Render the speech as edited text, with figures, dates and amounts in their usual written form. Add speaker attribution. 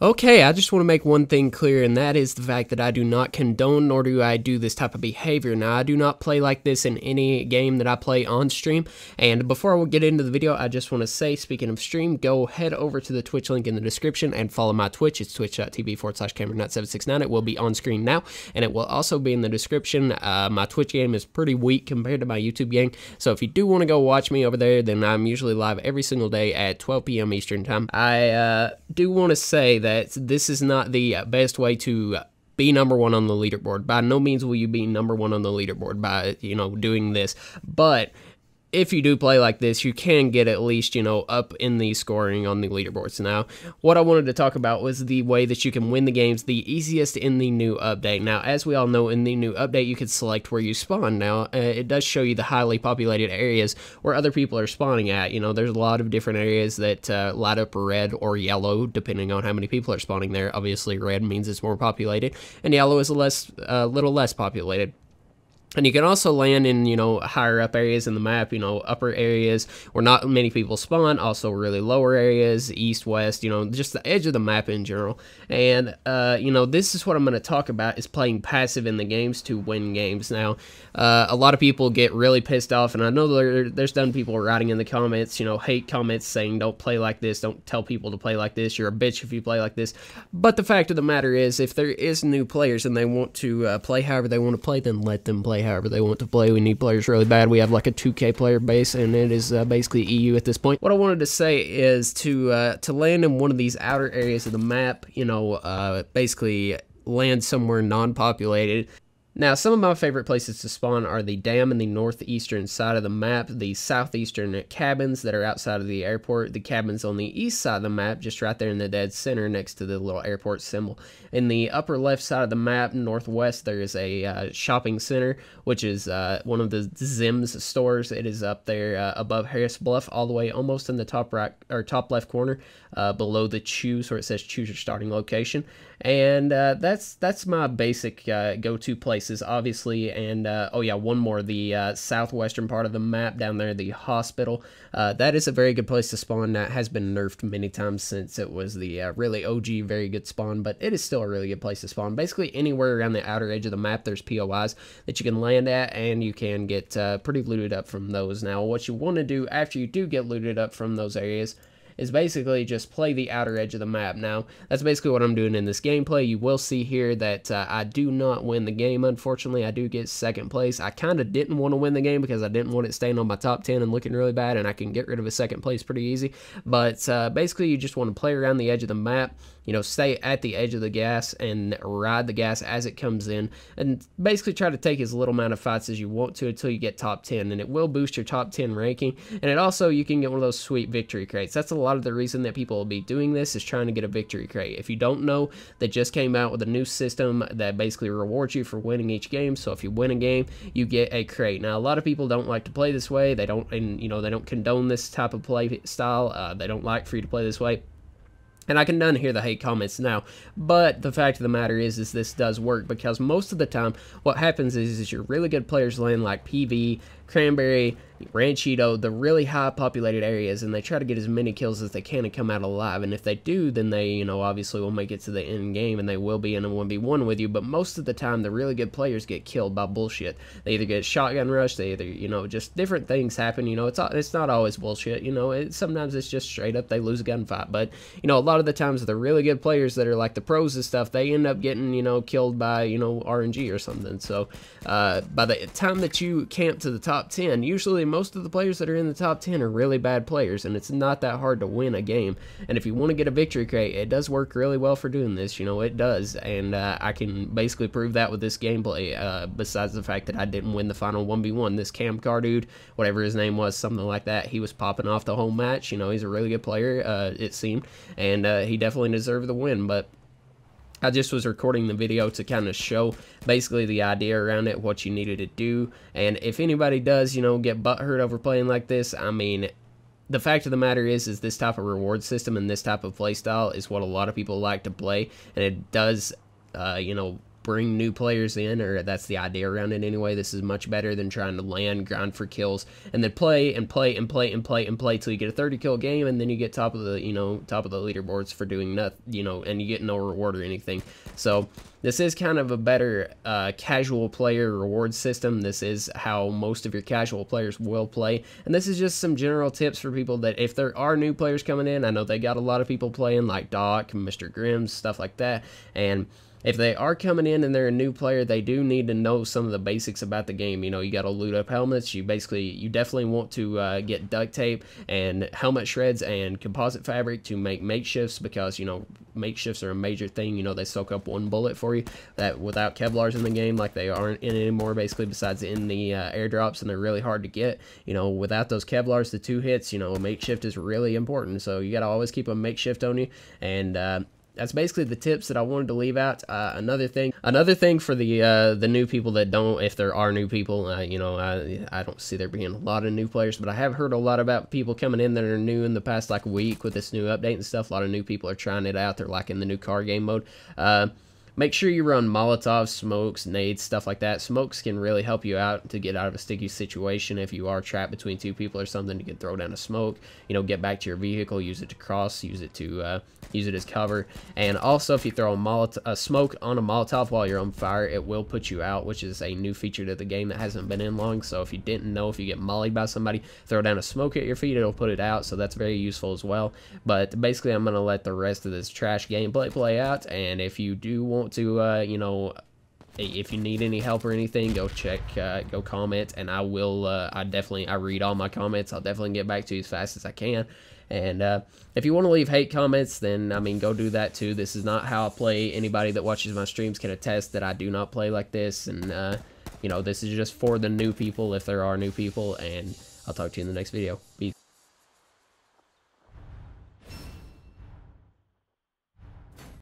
Speaker 1: Okay, I just want to make one thing clear, and that is the fact that I do not condone nor do I do this type of behavior. Now, I do not play like this in any game that I play on stream, and before I get into the video, I just want to say, speaking of stream, go head over to the Twitch link in the description and follow my Twitch. It's twitch.tv/CameronNut769. It will be on screen now, and it will also be in the description. My Twitch game is pretty weak compared to my YouTube game, so if you do want to go watch me over there, then I'm usually live every single day at 12 p.m. Eastern Time. I do want to say that this is not the best way to be #1 on the leaderboard. By no means will you be #1 on the leaderboard by, doing this. But if you do play like this, you can get at least, up in the scoring on the leaderboards. Now, what I wanted to talk about was the way that you can win the games the easiest in the new update. Now, as we all know, in the new update, you can select where you spawn. Now, it does show you the highly populated areas where other people are spawning at. There's a lot of different areas that light up red or yellow, depending on how many people are spawning there. Obviously, red means it's more populated, and yellow is a little less populated. And you can also land in, higher up areas in the map, upper areas where not many people spawn, also really lower areas, east, west, just the edge of the map in general. And, this is what I'm going to talk about, is playing passive in the games to win games. Now, a lot of people get really pissed off, and I know there's done people writing in the comments, hate comments saying, don't play like this, don't tell people to play like this, you're a bitch if you play like this. But the fact of the matter is, if there is new players and they want to play however they want to play, then let them play however they want to play. We need players really bad. We have like a 2K player base, and it is basically EU at this point. What I wanted to say is to land in one of these outer areas of the map, basically land somewhere non-populated. Now, some of my favorite places to spawn are the dam in the northeastern side of the map, the southeastern cabins that are outside of the airport, the cabins on the east side of the map, just right there in the dead center next to the little airport symbol. In the upper left side of the map, northwest, there is a shopping center, which is one of the Zims stores. It is up there above Harris Bluff, all the way almost in the top right or top left corner, below the choose, where it says choose your starting location. And that's my basic go-to places, obviously. And oh yeah, one more, the southwestern part of the map down there, the hospital. That is a very good place to spawn. That has been nerfed many times since it was the really OG very good spawn, but it is still a really good place to spawn. Basically anywhere around the outer edge of the map, there's POIs that you can land at, and you can get pretty looted up from those. Now, what you want to do after you do get looted up from those areas is basically just play the outer edge of the map. Now, that's basically what I'm doing in this gameplay. You will see here that I do not win the game, unfortunately. I do get second place. I kind of didn't want to win the game because I didn't want it staying on my top 10 and looking really bad, and I can get rid of a second place pretty easy. But basically, you just want to play around the edge of the map, stay at the edge of the gas and ride the gas as it comes in, and basically try to take as little amount of fights as you want to until you get top 10, and it will boost your top 10 ranking. And it also, you can get one of those sweet victory crates. That's a lot of the reason that people will be doing this, is trying to get a victory crate. If you don't know, they just came out with a new system that basically rewards you for winning each game. So if you win a game, you get a crate. Now, a lot of people don't like to play this way. They don't, and they don't condone this type of play style. They don't like for you to play this way. And I can done hear the hate comments now, but the fact of the matter is this does work, because most of the time what happens is your really good players land like PV, Cranberry, Ranchito, the really high populated areas, and they try to get as many kills as they can and come out alive. And if they do, then they, obviously will make it to the end game, and they will be in a 1v1 with you. But most of the time, the really good players get killed by bullshit. They either get shotgun rushed, they either, just different things happen. It's not always bullshit. Sometimes it's just straight up they lose a gunfight. But a lot of the times the really good players that are like the pros and stuff, they end up getting killed by RNG or something. So by the time that you camp to the top 10, usually most of the players that are in the top 10 are really bad players, and it's not that hard to win a game. And if you want to get a victory crate, it does work really well for doing this. It does, and I can basically prove that with this gameplay, besides the fact that I didn't win the final 1v1. This Cam Car dude, whatever his name was, something like that, he was popping off the whole match. He's a really good player, it seemed, and he definitely deserved the win. But I just was recording the video to kind of show basically the idea around it, what you needed to do. And if anybody does, get butthurt over playing like this, I mean, the fact of the matter is this type of reward system and this type of play style is what a lot of people like to play. And it does, bring new players in, or that's the idea around it anyway. This is much better than trying to land, grind for kills, and then play and play and play and play and play till you get a 30 kill game, and then you get top of the top of the leaderboards for doing nothing, and you get no reward or anything. So this is kind of a better casual player reward system. This is how most of your casual players will play, and this is just some general tips for people that if there are new players coming in. I know they got a lot of people playing like Doc, Mr. Grimm's, stuff like that, and if they are coming in and they're a new player, they do need to know some of the basics about the game. You got to loot up helmets. You definitely want to get duct tape and helmet shreds and composite fabric to make makeshifts, because, makeshifts are a major thing. They soak up one bullet for you, that without Kevlars in the game, like they aren't in anymore, basically, besides in the airdrops, and they're really hard to get. Without those Kevlars, the 2 hits, a makeshift is really important. So you got to always keep a makeshift on you, and that's basically the tips that I wanted to leave out. Another thing for the new people that don't, if there are new people, I don't see there being a lot of new players, but I have heard a lot about people coming in that are new in the past like week with this new update and stuff. A lot of new people are trying it out. They're liking the new car game mode. Make sure you run Molotovs, smokes, nades, stuff like that. Smokes can really help you out to get out of a sticky situation. If you are trapped between 2 people or something, you can throw down a smoke, get back to your vehicle, use it to cross, use it as cover. And also, if you throw a smoke on a Molotov while you're on fire, it will put you out, which is a new feature to the game that hasn't been in long. So if you didn't know, if you get mollied by somebody, throw down a smoke at your feet, it'll put it out. So that's very useful as well. But basically, I'm going to let the rest of this trash gameplay play out. And if you do want to, if you need any help or anything, go comment, and I will, I read all my comments. I'll definitely get back to you as fast as I can. And if you want to leave hate comments, then, go do that too. This is not how I play. Anybody that watches my streams can attest that I do not play like this, and, this is just for the new people, if there are new people, and I'll talk to you in the next video. Peace.